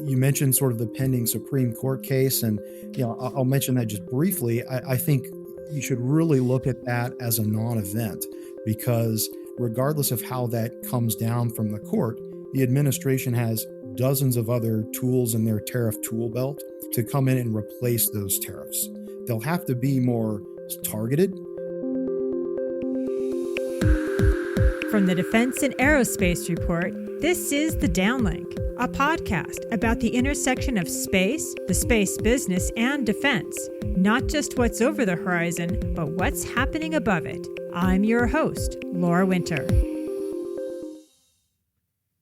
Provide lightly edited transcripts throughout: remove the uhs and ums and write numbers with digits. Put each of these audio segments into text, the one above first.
You mentioned sort of the pending Supreme Court case, and I'll mention that just briefly. I think you should really look at that as a non-event because regardless of how that comes down from the court, the administration has dozens of other tools in their tariff tool belt to come in and replace those tariffs. They'll have to be more targeted. From the Defense and Aerospace Report, this is The Downlink, a podcast about the intersection of space, the space business, and defense. Not just what's over the horizon, but what's happening above it. I'm your host, Laura Winter.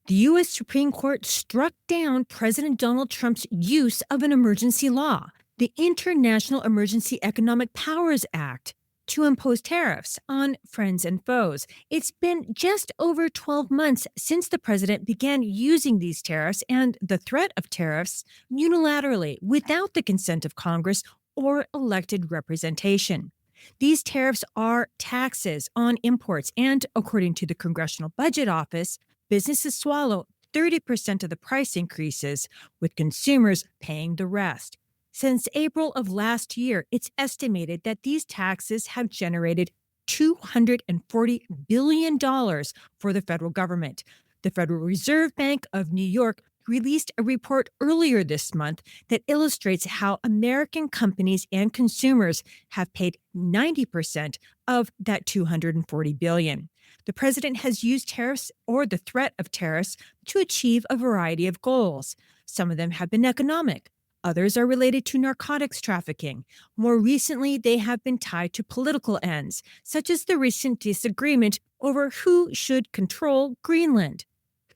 The U.S. Supreme Court struck down President Donald Trump's use of an emergency law, the International Emergency Economic Powers Act, to impose tariffs on friends and foes. It's been just over 12 months since the president began using these tariffs and the threat of tariffs unilaterally without the consent of Congress or elected representation. These tariffs are taxes on imports, and according to the Congressional Budget Office, businesses swallow 30% of the price increases, with consumers paying the rest. Since April of last year, it's estimated that these taxes have generated $240 billion for the federal government. The Federal Reserve Bank of New York released a report earlier this month that illustrates how American companies and consumers have paid 90% of that $240 billion. The president has used tariffs or the threat of tariffs to achieve a variety of goals. Some of them have been economic. Others are related to narcotics trafficking. More recently, they have been tied to political ends, such as the recent disagreement over who should control Greenland.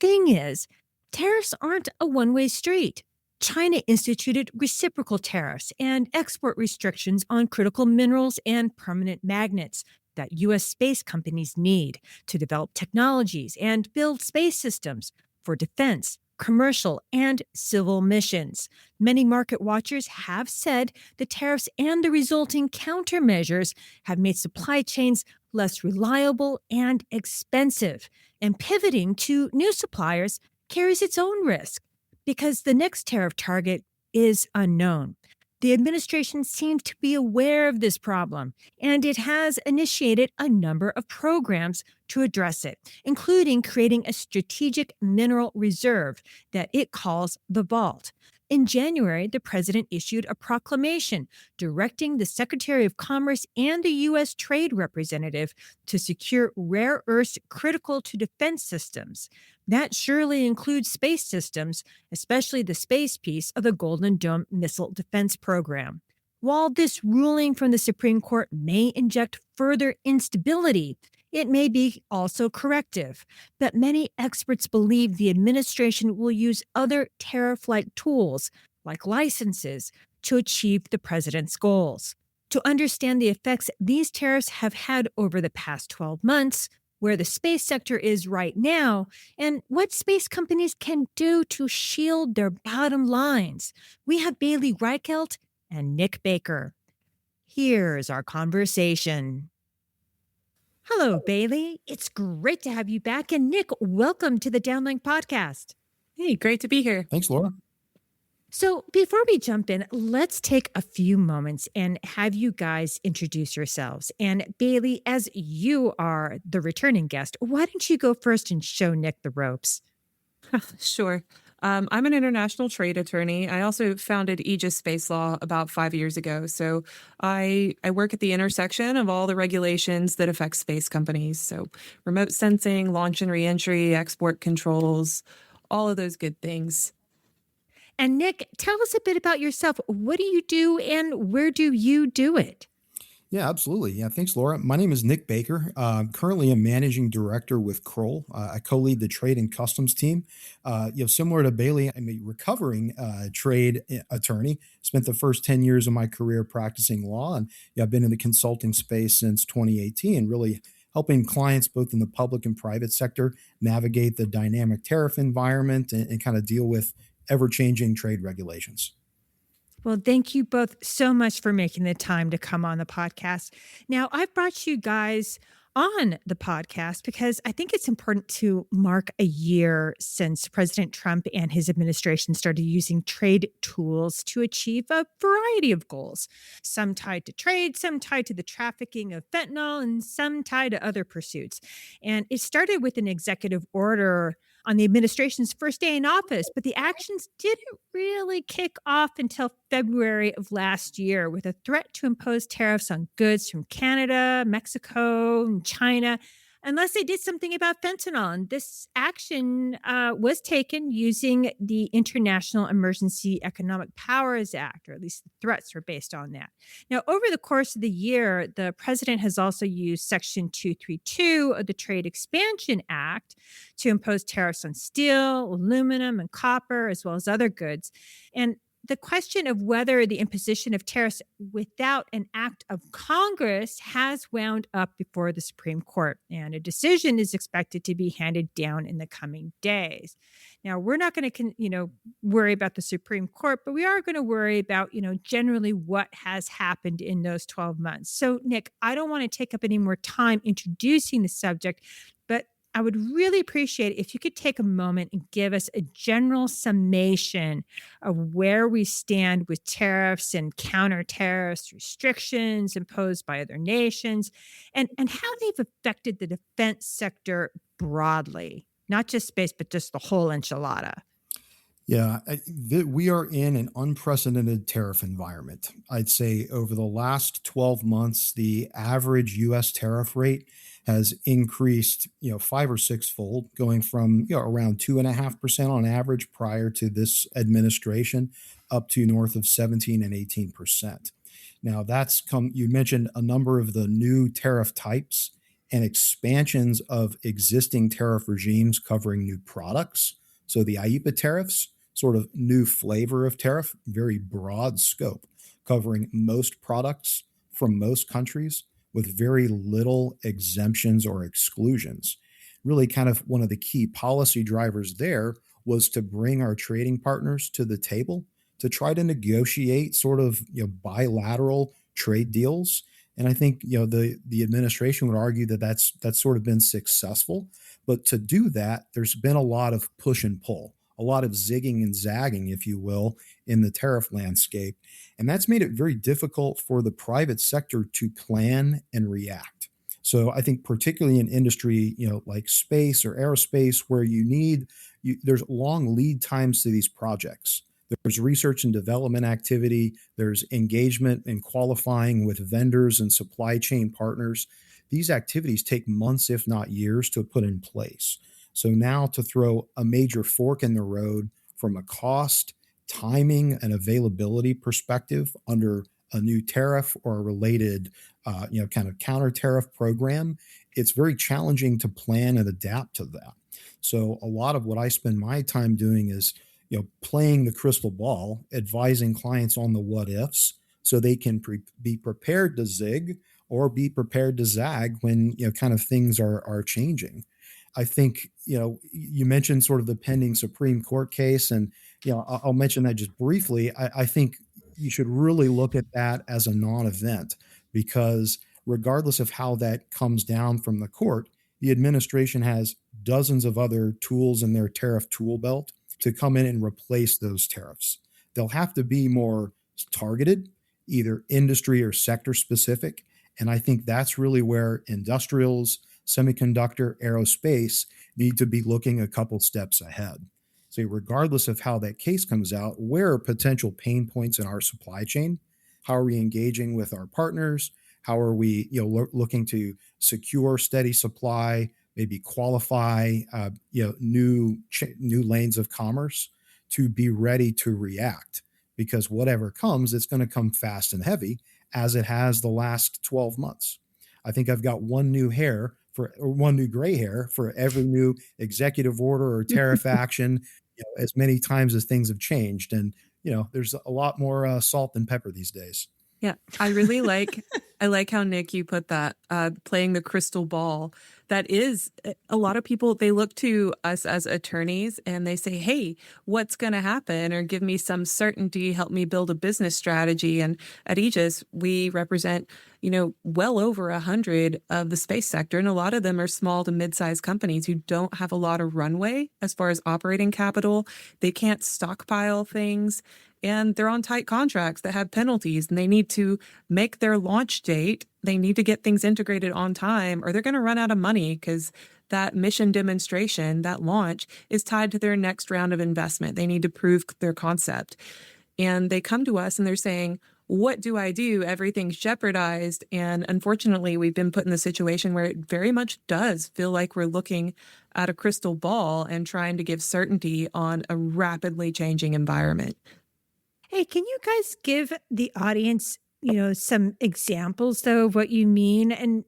Thing is, tariffs aren't a one-way street. China instituted reciprocal tariffs and export restrictions on critical minerals and permanent magnets that U.S. space companies need to develop technologies and build space systems for defense, commercial, and civil missions. Many market watchers have said the tariffs and the resulting countermeasures have made supply chains less reliable and expensive, and pivoting to new suppliers carries its own risk because the next tariff target is unknown. The administration seems to be aware of this problem, and it has initiated a number of programs to address it, including creating a strategic mineral reserve that it calls the Vault. In January, the president issued a proclamation directing the Secretary of Commerce and the U.S. Trade Representative to secure rare earths critical to defense systems. That surely includes space systems, especially the space piece of the Golden Dome missile defense program. While this ruling from the Supreme Court may inject further instability, it may be also corrective. But many experts believe the administration will use other tariff-like tools, like licenses, to achieve the president's goals. To understand the effects these tariffs have had over the past 12 months, where the space sector is right now, and what space companies can do to shield their bottom lines, we have Bailey Reichelt and Nick Baker. Here's our conversation. Hello, Bailey. It's great to have you back. And Nick, welcome to the Downlink podcast. Hey, great to be here. Thanks, Laura. So before we jump in, let's take a few moments and have you guys introduce yourselves. And Bailey, as you are the returning guest, why don't you go first and show Nick the ropes? Sure. I'm an international trade attorney. I also founded Aegis Law about 5 years ago. So I work at the intersection of all the regulations that affect space companies. So remote sensing, launch and reentry, export controls, all of those good things. And Nick, tell us a bit about yourself. What do you do and where do you do it? Yeah, absolutely. Yeah, thanks, Laura. My name is Nick Baker. Currently a managing director with Kroll. I co-lead the trade and customs team. Similar to Bailey, I'm a recovering trade attorney. Spent the first 10 years of my career practicing law, and I've been in the consulting space since 2018, really helping clients both in the public and private sector navigate the dynamic tariff environment and kind of deal with ever-changing trade regulations. Well, thank you both so much for making the time to come on the podcast. Now, I've brought you guys on the podcast because I think it's important to mark a year since President Trump and his administration started using trade tools to achieve a variety of goals, some tied to trade, some tied to the trafficking of fentanyl, and some tied to other pursuits. And it started with an executive order on the administration's first day in office, but the actions didn't really kick off until February of last year with a threat to impose tariffs on goods from Canada, Mexico, and China, unless they did something about fentanyl. And this action was taken using the International Emergency Economic Powers Act, or at least the threats were based on that. Now, over the course of the year, the president has also used Section 232 of the Trade Expansion Act to impose tariffs on steel, aluminum, and copper, as well as other goods. And the question of whether the imposition of tariffs without an act of Congress has wound up before the Supreme Court, and a decision is expected to be handed down in the coming days. Now, we're not going to, worry about the Supreme Court, but we are going to worry about, generally what has happened in those 12 months. So, Nick, I don't want to take up any more time introducing the subject, but I would really appreciate it if you could take a moment and give us a general summation of where we stand with tariffs and counter tariffs, restrictions imposed by other nations, and how they've affected the defense sector broadly, not just space, but just the whole enchilada. Yeah, we are in an unprecedented tariff environment. I'd say over the last 12 months, the average U.S. tariff rate has increased, five or six fold, going from around 2.5% on average prior to this administration, up to north of 17 and 18%. Now that's come. You mentioned a number of the new tariff types and expansions of existing tariff regimes covering new products. So the IEEPA tariffs, sort of new flavor of tariff, very broad scope, covering most products from most countries with very little exemptions or exclusions. Really kind of one of the key policy drivers there was to bring our trading partners to the table to try to negotiate sort of bilateral trade deals. And I think the administration would argue that that's sort of been successful. But to do that, there's been a lot of push and pull, a lot of zigging and zagging, if you will, in the tariff landscape. And that's made it very difficult for the private sector to plan and react. So I think particularly in industry, like space or aerospace, where there's long lead times to these projects. There's research and development activity. There's engagement and qualifying with vendors and supply chain partners. These activities take months, if not years, to put in place. So now to throw a major fork in the road from a cost, timing, and availability perspective under a new tariff or a related, kind of counter tariff program, it's very challenging to plan and adapt to that. So a lot of what I spend my time doing is, playing the crystal ball, advising clients on the what ifs so they can be prepared to zig or be prepared to zag when, kind of things are changing. I think, you mentioned sort of the pending Supreme Court case, and, I'll mention that just briefly. I think you should really look at that as a non-event because regardless of how that comes down from the court, the administration has dozens of other tools in their tariff tool belt to come in and replace those tariffs. They'll have to be more targeted, either industry or sector specific. And I think that's really where industrials, semiconductor, aerospace need to be looking a couple steps ahead. So regardless of how that case comes out, where are potential pain points in our supply chain? How are we engaging with our partners? How are we looking to secure steady supply, maybe qualify new lanes of commerce to be ready to react? Because whatever comes, it's going to come fast and heavy, as it has the last 12 months. I think I've got one new gray hair for every new executive order or tariff action, as many times as things have changed. And, there's a lot more salt and pepper these days. Yeah, I like how, Nick, you put that, playing the crystal ball, that is a lot of people, they look to us as attorneys and they say, hey, what's going to happen? Or give me some certainty, help me build a business strategy. And at Aegis, we represent, well over 100 of the space sector. And a lot of them are small to mid-sized companies who don't have a lot of runway as far as operating capital. They can't stockpile things. And they're on tight contracts that have penalties, and they need to make their launch date. They need to get things integrated on time, or they're going to run out of money because that mission demonstration, that launch, is tied to their next round of investment. They need to prove their concept. And they come to us and they're saying, what do I do? Everything's jeopardized. And unfortunately, we've been put in the situation where it very much does feel like we're looking at a crystal ball and trying to give certainty on a rapidly changing environment. Hey, can you guys give the audience, some examples though of what you mean? And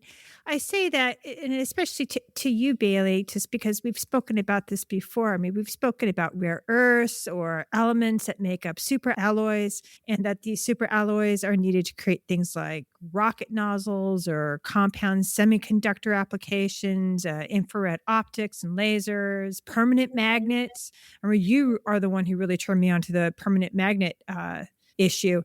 I say that, and especially to you, Bailey, just because we've spoken about this before. I mean, we've spoken about rare earths or elements that make up super alloys, and that these super alloys are needed to create things like rocket nozzles or compound semiconductor applications, infrared optics and lasers, permanent magnets. I mean, you are the one who really turned me on to the permanent magnet issue.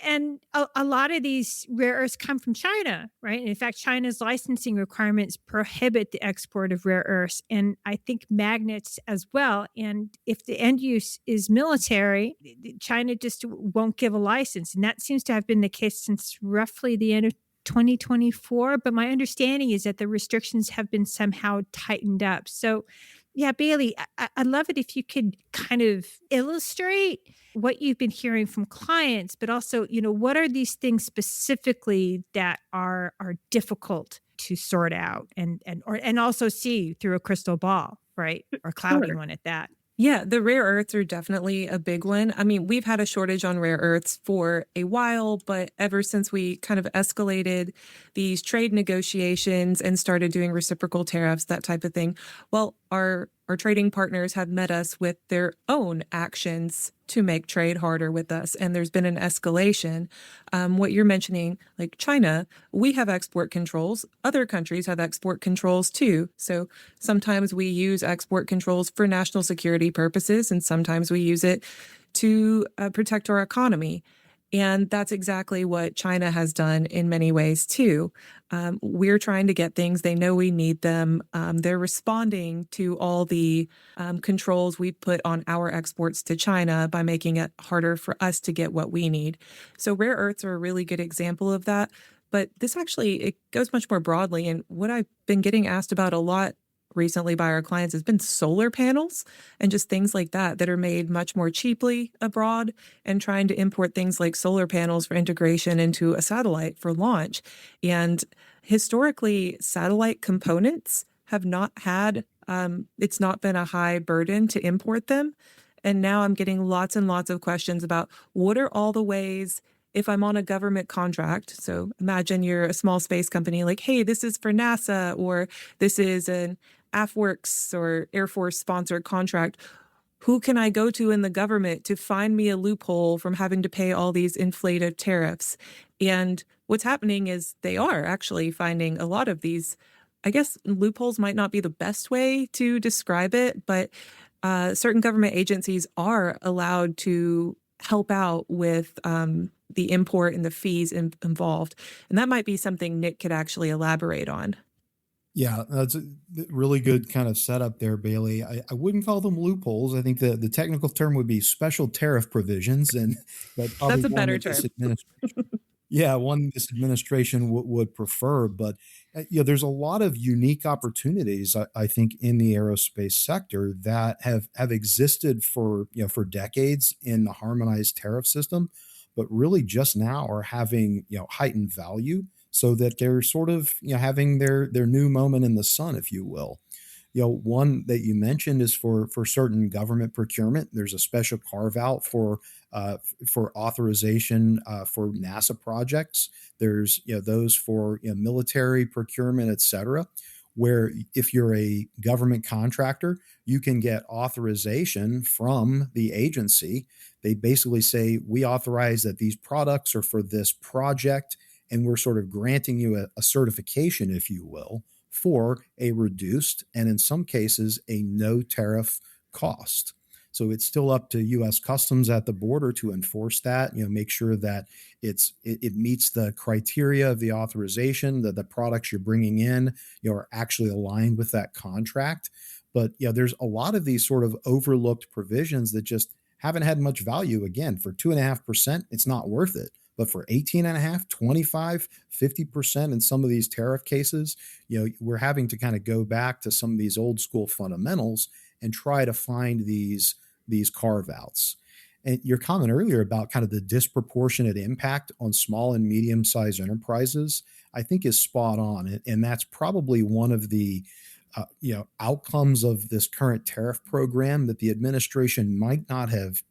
And a lot of these rare earths come from China, right? And in fact, China's licensing requirements prohibit the export of rare earths, and I think magnets as well. And if the end use is military, China just won't give a license. And that seems to have been the case since roughly the end of 2024. But my understanding is that the restrictions have been somehow tightened up. So yeah, Bailey, I'd love it if you could kind of illustrate what you've been hearing from clients, but also, what are these things specifically that are difficult to sort out and also see through a crystal ball, right? Or cloudy Sure. one at that. Yeah, the rare earths are definitely a big one. I mean, we've had a shortage on rare earths for a while, but ever since we kind of escalated these trade negotiations and started doing reciprocal tariffs, that type of thing, well, our trading partners have met us with their own actions to make trade harder with us. And there's been an escalation. What you're mentioning, like China, we have export controls. Other countries have export controls too. So sometimes we use export controls for national security purposes, and sometimes we use it to protect our economy. And that's exactly what China has done in many ways too. We're trying to get things. They know we need them. They're responding to all the controls we put on our exports to China by making it harder for us to get what we need. So rare earths are a really good example of that. But this actually, it goes much more broadly. And what I've been getting asked about a lot recently by our clients has been solar panels and just things like that are made much more cheaply abroad, and trying to import things like solar panels for integration into a satellite for launch. And historically, satellite components have not had, it's not been a high burden to import them. And now I'm getting lots and lots of questions about what are all the ways, if I'm on a government contract. So imagine you're a small space company, like, hey, this is for NASA, or this is an AFWorks or Air Force sponsored contract. Who can I go to in the government to find me a loophole from having to pay all these inflated tariffs? And what's happening is they are actually finding a lot of these, I guess loopholes might not be the best way to describe it, but certain government agencies are allowed to help out with the import and the fees involved. And that might be something Nick could actually elaborate on. Yeah, that's a really good kind of setup there, Bailey. I wouldn't call them loopholes. I think the technical term would be special tariff provisions, and that probably That's a one better that this term. administration, yeah, one this administration would prefer. But there's a lot of unique opportunities, I think, in the aerospace sector that have existed for decades in the harmonized tariff system, but really just now are having heightened value, so that they're sort of having their new moment in the sun, if you will. One that you mentioned is for certain government procurement. There's a special carve out for authorization for NASA projects. There's those for military procurement, et cetera, where if you're a government contractor, you can get authorization from the agency. They basically say, we authorize that these products are for this project, and we're sort of granting you a certification, if you will, for a reduced and in some cases a no tariff cost. So it's still up to U.S. Customs at the border to enforce that. Make sure that it meets the criteria of the authorization, that the products you're bringing in, are actually aligned with that contract. But there's a lot of these sort of overlooked provisions that just haven't had much value. Again, for 2.5%, it's not worth it. But for 18.5, 25, 50% in some of these tariff cases, we're having to kind of go back to some of these old school fundamentals and try to find these carve outs. And your comment earlier about kind of the disproportionate impact on small and medium sized enterprises, I think is spot on. And that's probably one of the outcomes of this current tariff program that the administration might not have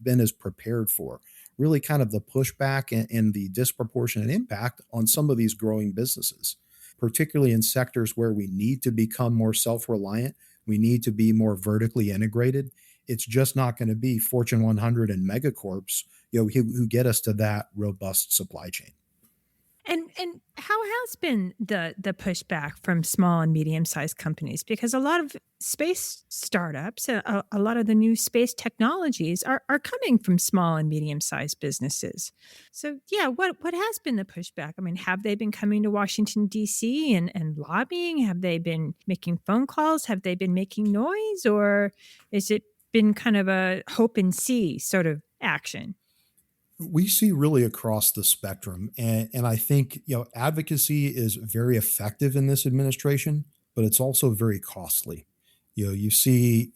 been as prepared for. Really, kind of the pushback and the disproportionate impact on some of these growing businesses, particularly in sectors where we need to become more self reliant. We need to be more vertically integrated. It's just not going to be Fortune 100 and megacorps, who get us to that robust supply chain. And how has been the pushback from small and medium sized companies? Because a lot of space startups, a lot of the new space technologies are coming from small and medium sized businesses. So yeah, what has been the pushback? I mean, have they been coming to Washington D.C. and lobbying? Have they been making phone calls? Have they been making noise, or is it been kind of a hope and see sort of action? We see really across the spectrum. And I think, advocacy is very effective in this administration, but it's also very costly. You see,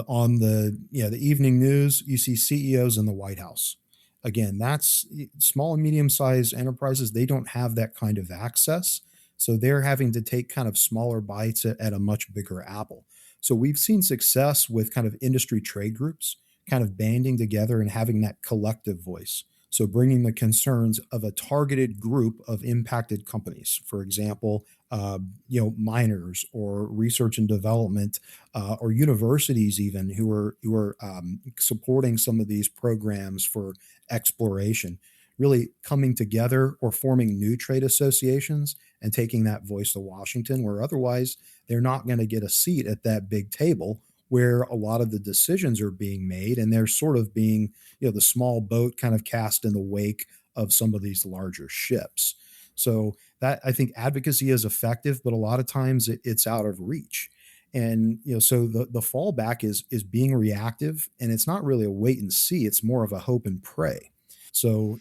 on the evening news, you see CEOs in the White House. Again, that's small and medium sized enterprises. They don't have that kind of access. So they're having to take kind of smaller bites at a much bigger apple. So we've seen success with kind of industry trade groups kind of banding together and having that collective voice. So bringing the concerns of a targeted group of impacted companies, for example, miners or research and development, or universities even who are supporting some of these programs for exploration, really coming together or forming new trade associations and taking that voice to Washington, where otherwise they're not going to get a seat at that big table where a lot of the decisions are being made, and they're sort of being, the small boat kind of cast in the wake of some of these larger ships. So that, I think, advocacy is effective, but a lot of times it's out of reach. And so the fallback is being reactive, and it's not really a wait and see. It's more of a hope and pray. So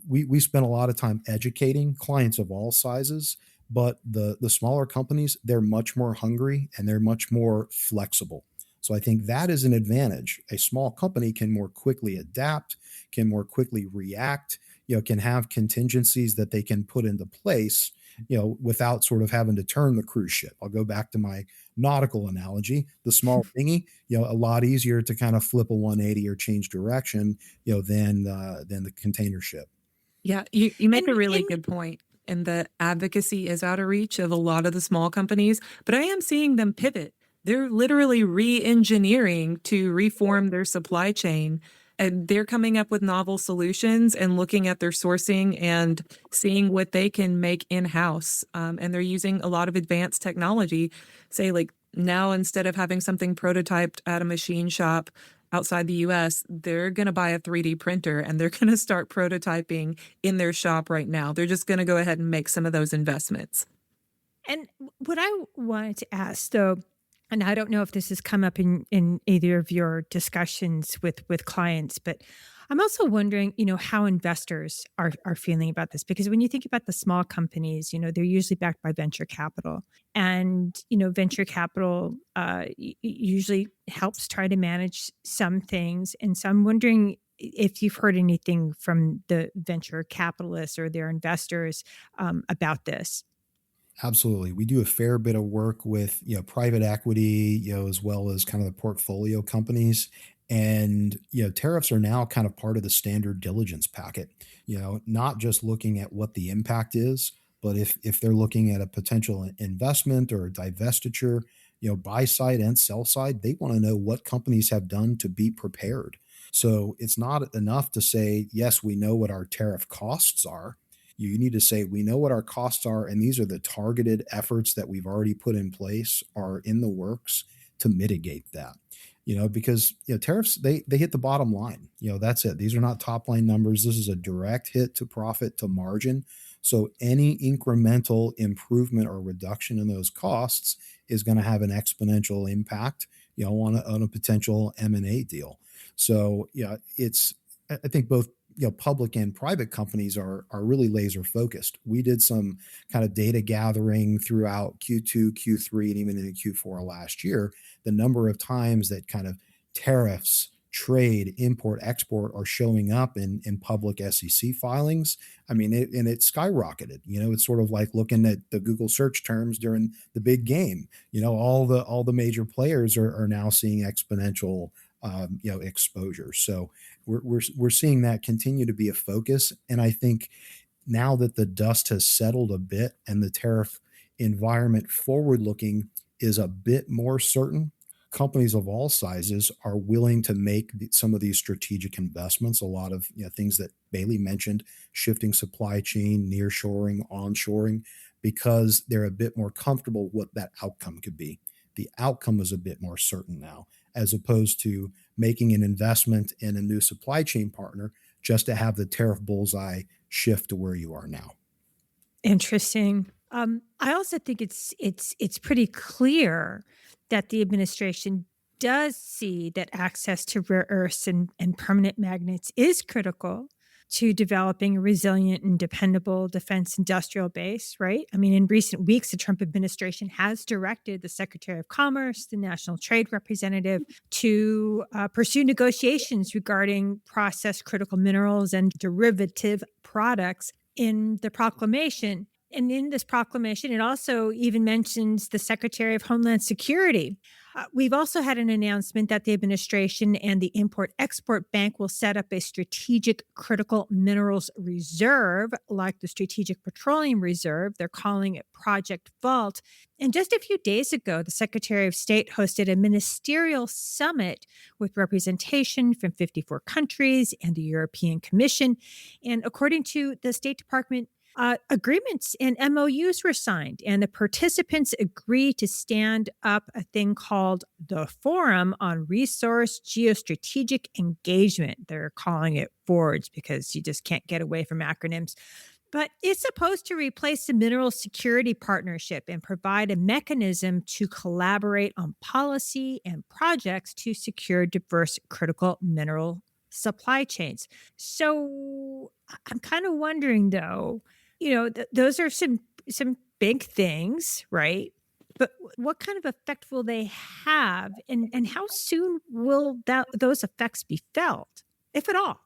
we spend a lot of time educating clients of all sizes, but the smaller companies, they're much more hungry and they're much more flexible. So I think that is an advantage. A small company can more quickly adapt, can more quickly react, can have contingencies that they can put into place, without sort of having to turn the cruise ship. I'll go back to my nautical analogy. The small dinghy, a lot easier to kind of flip a 180 or change direction, than the container ship. Yeah, you make And a really in good point, and the advocacy is out of reach of a lot of the small companies, but I am seeing them pivot. They're literally re-engineering to reform their supply chain, and they're coming up with novel solutions and looking at their sourcing and seeing what they can make in-house. And they're using a lot of advanced technology. Say, like, now instead of having something prototyped at a machine shop outside the US, they're going to buy a 3D printer and they're going to start prototyping in their shop right now. They're just going to go ahead and make some of those investments. And what I wanted to ask, though, and I don't know if this has come up in either of your discussions with clients, but I'm also wondering, how investors are feeling about this. Because when you think about the small companies, they're usually backed by venture capital. And, venture capital usually helps try to manage some things. And so I'm wondering if you've heard anything from the venture capitalists or their investors about this. Absolutely. We do a fair bit of work with, private equity, as well as kind of the portfolio companies. And, tariffs are now kind of part of the standard diligence packet, not just looking at what the impact is, but if they're looking at a potential investment or a divestiture, buy side and sell side, they want to know what companies have done to be prepared. So it's not enough to say, yes, we know what our tariff costs are. You need to say, we know what our costs are, and these are the targeted efforts that we've already put in place, are in the works to mitigate that. Because tariffs, they hit the bottom line. That's it. These are not top line numbers. This is a direct hit to profit, to margin. So any incremental improvement or reduction in those costs is going to have an exponential impact, on a potential M&A deal. So yeah, I think both public and private companies are really laser focused. We did some kind of data gathering throughout Q2, Q3, and even in Q4 last year. The number of times that kind of tariffs, trade, import, export are showing up in public SEC filings. I mean, it skyrocketed. It's sort of like looking at the Google search terms during the big game. All the major players are now seeing exponential exposure. So we're seeing that continue to be a focus. And I think now that the dust has settled a bit and the tariff environment forward looking is a bit more certain, companies of all sizes are willing to make some of these strategic investments. A lot of things that Bailey mentioned, shifting supply chain, nearshoring, onshoring, because they're a bit more comfortable what that outcome could be. The outcome is a bit more certain now, as opposed to making an investment in a new supply chain partner just to have the tariff bullseye shift to where you are now. Interesting. I also think it's pretty clear that the administration does see that access to rare earths and permanent magnets is critical to developing a resilient and dependable defense industrial base, right? I mean, in recent weeks, the Trump administration has directed the Secretary of Commerce, the National Trade Representative, to pursue negotiations regarding processed critical minerals and derivative products in the proclamation. And in this proclamation, it also even mentions the Secretary of Homeland Security. We've also had an announcement that the administration and the Import Export Bank will set up a strategic critical minerals reserve, like the Strategic Petroleum Reserve. They're calling it Project Vault. And just a few days ago, the Secretary of State hosted a ministerial summit with representation from 54 countries and the European Commission. And according to the State Department, agreements and MOUs were signed, and the participants agreed to stand up a thing called the Forum on Resource Geostrategic Engagement. They're calling it FORGE because you just can't get away from acronyms. But it's supposed to replace the Mineral Security Partnership and provide a mechanism to collaborate on policy and projects to secure diverse critical mineral supply chains. So I'm kind of wondering, though, those are some big things, right? But what kind of effect will they have, and how soon will those effects be felt, if at all?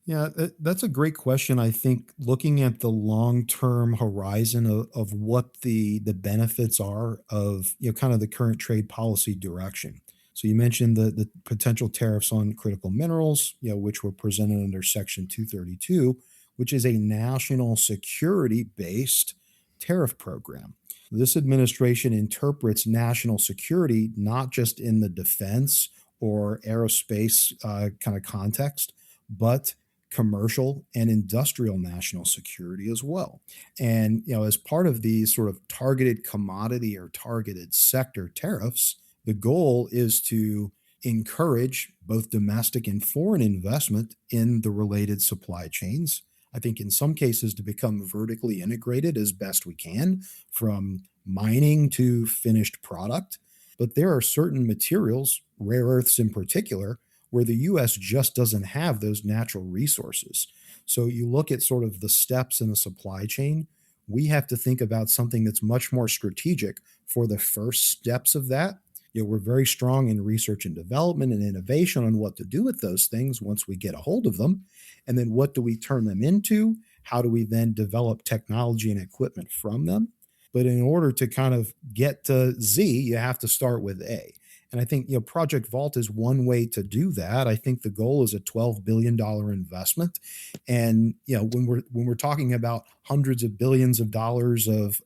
Yeah, that's a great question. I think looking at the long-term horizon of what the benefits are of kind of the current trade policy direction. So you mentioned the potential tariffs on critical minerals, which were presented under Section 232, which is a national security-based tariff program. This administration interprets national security not just in the defense or aerospace kind of context, but commercial and industrial national security as well. And as part of these sort of targeted commodity or targeted sector tariffs, the goal is to encourage both domestic and foreign investment in the related supply chains. I think in some cases to become vertically integrated as best we can, from mining to finished product. But there are certain materials, rare earths in particular, where the US just doesn't have those natural resources. So you look at sort of the steps in the supply chain, we have to think about something that's much more strategic for the first steps of that. We're very strong in research and development and innovation on what to do with those things once we get a hold of them. And then what do we turn them into? How do we then develop technology and equipment from them? But in order to kind of get to Z, you have to start with A. And I think Project Vault is one way to do that. I think the goal is a $12 billion investment, and when we're talking about hundreds of billions of dollars of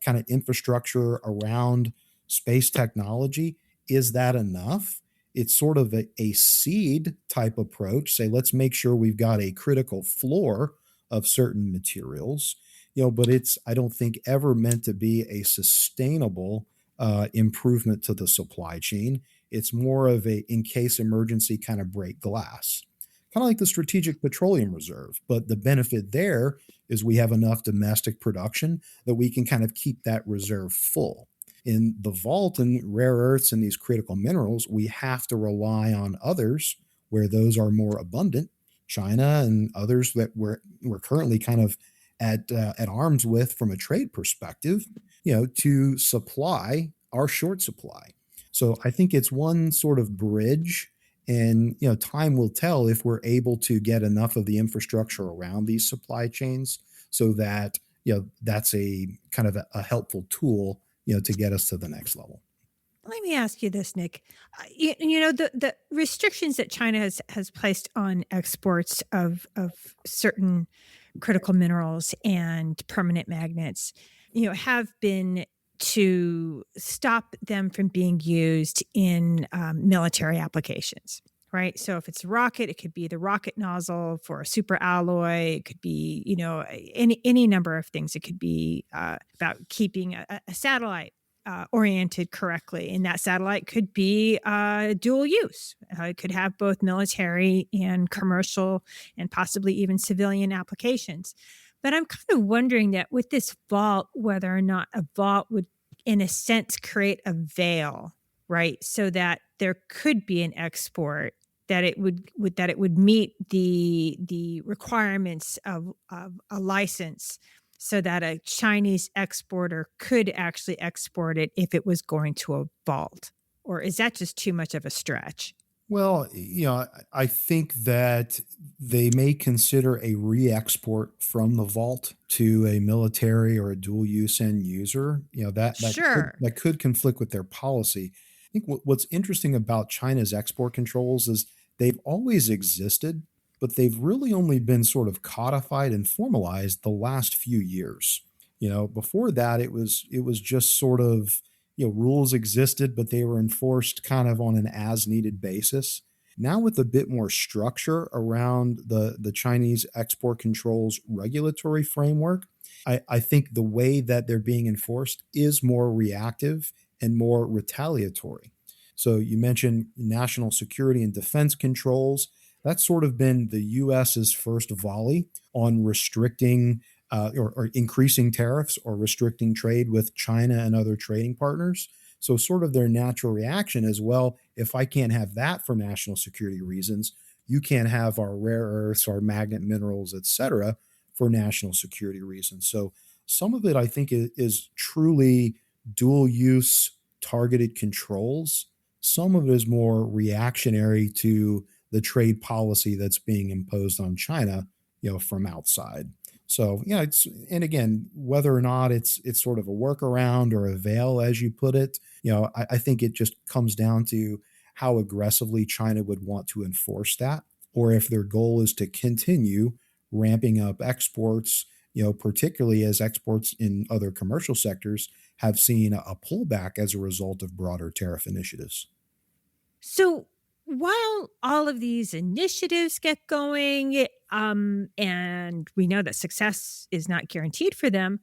kind of infrastructure around space technology, is that enough? It's sort of a seed type approach. Say, let's make sure we've got a critical floor of certain materials, but it's, I don't think, ever meant to be a sustainable improvement to the supply chain. It's more of a in case emergency kind of break glass, kind of like the Strategic Petroleum Reserve. But the benefit there is we have enough domestic production that we can kind of keep that reserve full. In the vault and rare earths and these critical minerals, we have to rely on others where those are more abundant, China and others that we're currently kind of at arms with from a trade perspective, to supply our short supply. So I think it's one sort of bridge, and time will tell if we're able to get enough of the infrastructure around these supply chains so that that's a kind of a helpful tool to get us to the next level. Let me ask you this, Nick. The restrictions that China has placed on exports of certain critical minerals and permanent magnets, have been to stop them from being used in military applications. Right. So if it's a rocket, it could be the rocket nozzle for a super alloy. It could be, any number of things. It could be about keeping a satellite oriented correctly. And that satellite could be dual use. It could have both military and commercial and possibly even civilian applications. But I'm kind of wondering that with this vault, whether or not a vault would, in a sense, create a veil, right? So that there could be an export that it would meet the requirements of a license, so that a Chinese exporter could actually export it if it was going to a vault. Or is that just too much of a stretch? Well, I think that they may consider a re-export from the vault to a military or a dual use end user. Sure. That could conflict with their policy. I think what's interesting about China's export controls is they've always existed, but they've really only been sort of codified and formalized the last few years. Before that, it was just sort of, rules existed, but they were enforced kind of on an as needed basis. Now, with a bit more structure around the Chinese export controls regulatory framework, I think the way that they're being enforced is more reactive and more retaliatory. So you mentioned national security and defense controls. That's sort of been the US's first volley on restricting or increasing tariffs or restricting trade with China and other trading partners. So, sort of their natural reaction is, well, if I can't have that for national security reasons, you can't have our rare earths, our magnet minerals, et cetera, for national security reasons. So, some of it, I think, is truly dual use targeted controls. Some of it is more reactionary to the trade policy that's being imposed on China, from outside. So, and again, whether or not it's sort of a workaround or a veil, as you put it, I think it just comes down to how aggressively China would want to enforce that, or if their goal is to continue ramping up exports, particularly as exports in other commercial sectors have seen a pullback as a result of broader tariff initiatives. So while all of these initiatives get going, and we know that success is not guaranteed for them,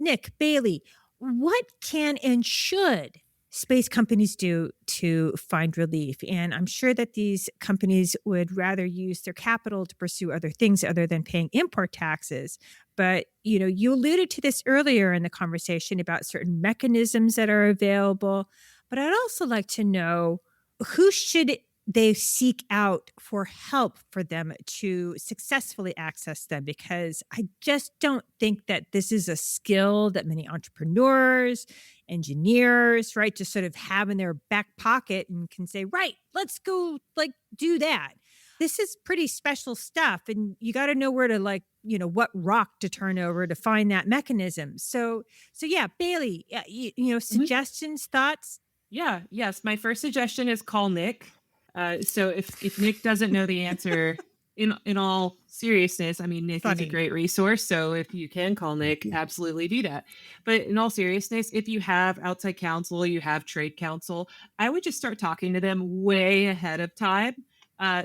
Nick, Bailey, what can and should space companies do to find relief? And I'm sure that these companies would rather use their capital to pursue other things other than paying import taxes. But, you alluded to this earlier in the conversation about certain mechanisms that are available. But I'd also like to know, who should they seek out for help for them to successfully access them? Because I just don't think that this is a skill that many entrepreneurs, engineers, right, just sort of have in their back pocket and can say, right, let's go do that. This is pretty special stuff. And you got to know where to what rock to turn over to find that mechanism. So yeah, Bailey, suggestions, thoughts? Yeah, yes. My first suggestion is call Nick. So if Nick doesn't know the answer, in all seriousness, I mean, Nick is a great resource. So if you can call Nick, absolutely do that. But in all seriousness, if you have outside counsel, you have trade counsel, I would just start talking to them way ahead of time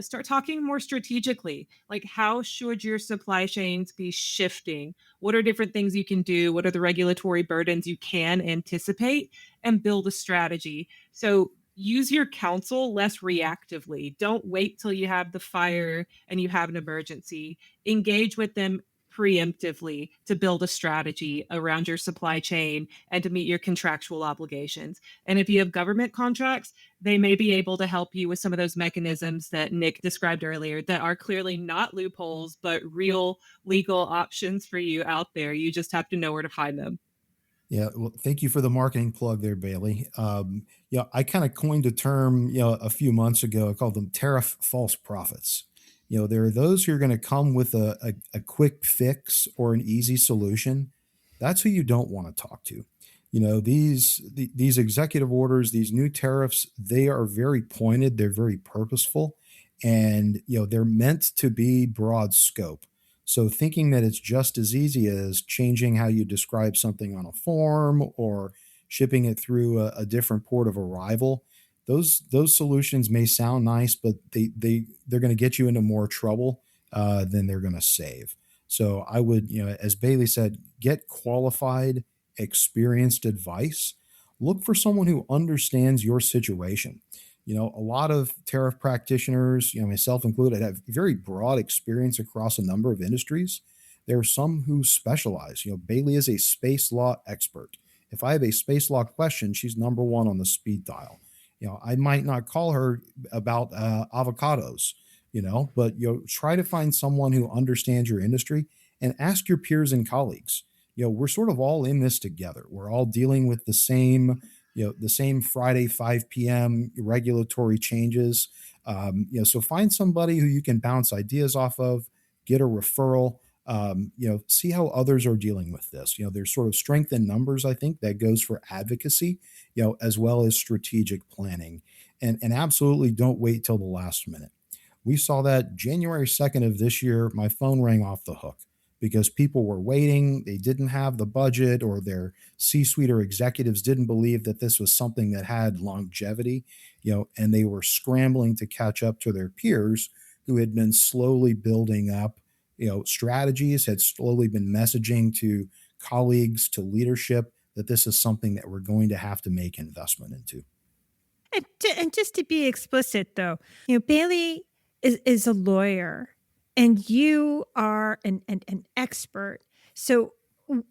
Start talking more strategically. Like, how should your supply chains be shifting? What are different things you can do? What are the regulatory burdens you can anticipate? And build a strategy. So use your counsel less reactively. Don't wait till you have the fire and you have an emergency. Engage with them preemptively to build a strategy around your supply chain and to meet your contractual obligations. And if you have government contracts, they may be able to help you with some of those mechanisms that Nick described earlier that are clearly not loopholes, but real legal options for you out there. You just have to know where to find them. Yeah, well, thank you for the marketing plug there, Bailey. I kind of coined a term, a few months ago. I called them tariff false prophets. There are those who are going to come with a quick fix or an easy solution. That's who you don't want to talk to. These executive orders, these new tariffs, they are very pointed. They're very purposeful, and they're meant to be broad scope. So thinking that it's just as easy as changing how you describe something on a form or shipping it through a different port of arrival, those solutions may sound nice, but they're going to get you into more trouble than they're going to save. So I would, as Bailey said, get qualified, experienced advice. Look for someone who understands your situation. A lot of tariff practitioners, myself included, have very broad experience across a number of industries. There are some who specialize. Bailey is a space law expert. If I have a space law question, she's number one on the speed dial. I might not call her about avocados, but try to find someone who understands your industry and ask your peers and colleagues. We're sort of all in this together. We're all dealing with the same Friday 5 p.m. regulatory changes. So find somebody who you can bounce ideas off of, get a referral, see how others are dealing with this. There's sort of strength in numbers, I think, that goes for advocacy, as well as strategic planning. And absolutely don't wait till the last minute. We saw that January 2nd of this year, my phone rang off the hook because people were waiting. They didn't have the budget, or their C-suite or executives didn't believe that this was something that had longevity, and they were scrambling to catch up to their peers who had been slowly building up, strategies, had slowly been messaging to colleagues, to leadership, that this is something that we're going to have to make investment into. And just to be explicit, though, Bailey is a lawyer, and you are an expert. So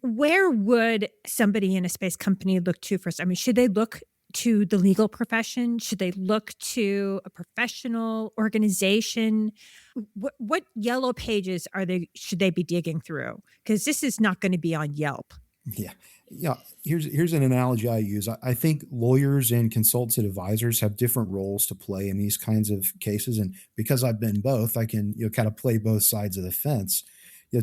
where would somebody in a space company look to first? I mean, should they look to the legal profession? Should they look to a professional organization? What yellow pages should they be digging through? Because this is not going to be on Yelp. Yeah. Here's an analogy I use. I think lawyers and consultants and advisors have different roles to play in these kinds of cases. And because I've been both, I can, kind of play both sides of the fence.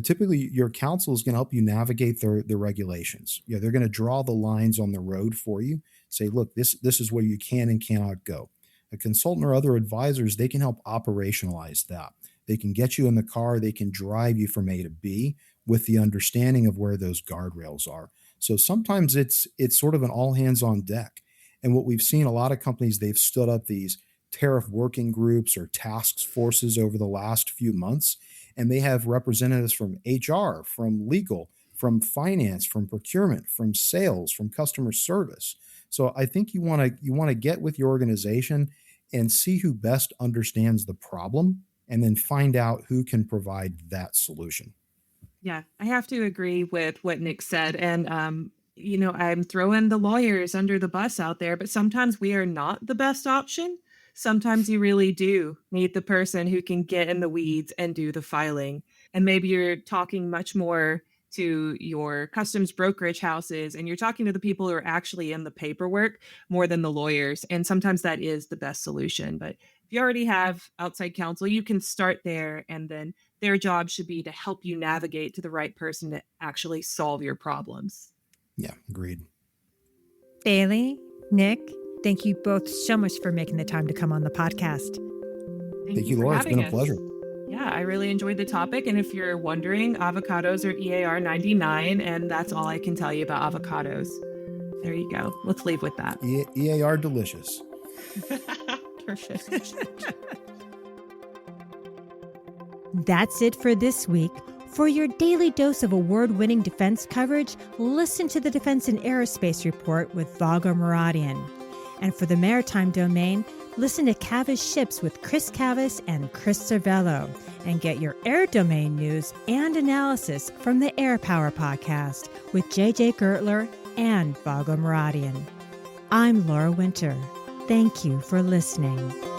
Typically your counsel is going to help you navigate the regulations. They're going to draw the lines on the road for you. Say, look, this is where you can and cannot go. A consultant or other advisors, they can help operationalize that. They can get you in the car. They can drive you from A to B with the understanding of where those guardrails are. So sometimes it's sort of an all hands on deck. And what we've seen, a lot of companies, they've stood up these tariff working groups or task forces over the last few months, and they have representatives from HR, from legal, from finance, from procurement, from sales, from customer service. So I think you want to get with your organization and see who best understands the problem, and then find out who can provide that solution. Yeah, I have to agree with what Nick said. And, I'm throwing the lawyers under the bus out there, but sometimes we are not the best option. Sometimes you really do need the person who can get in the weeds and do the filing. And maybe you're talking much more to your customs brokerage houses, and you're talking to the people who are actually in the paperwork more than the lawyers. And sometimes that is the best solution. But if you already have outside counsel, you can start there, and then their job should be to help you navigate to the right person to actually solve your problems. Yeah, agreed. Bailey, Nick, thank you both so much for making the time to come on the podcast. Thank you, Laura. It's been a pleasure. Yeah, I really enjoyed the topic. And if you're wondering, avocados are EAR 99, and that's all I can tell you about avocados. There you go. Let's leave with that. EAR delicious. Perfect. That's it for this week. For your daily dose of award-winning defense coverage, listen to the Defense and Aerospace Report with Vago Muradian. And for the maritime domain, listen to Cavas Ships with Chris Cavas and Chris Cervello. And get your air domain news and analysis from the Air Power Podcast with JJ Gertler and Vago Muradian. I'm Laura Winter. Thank you for listening.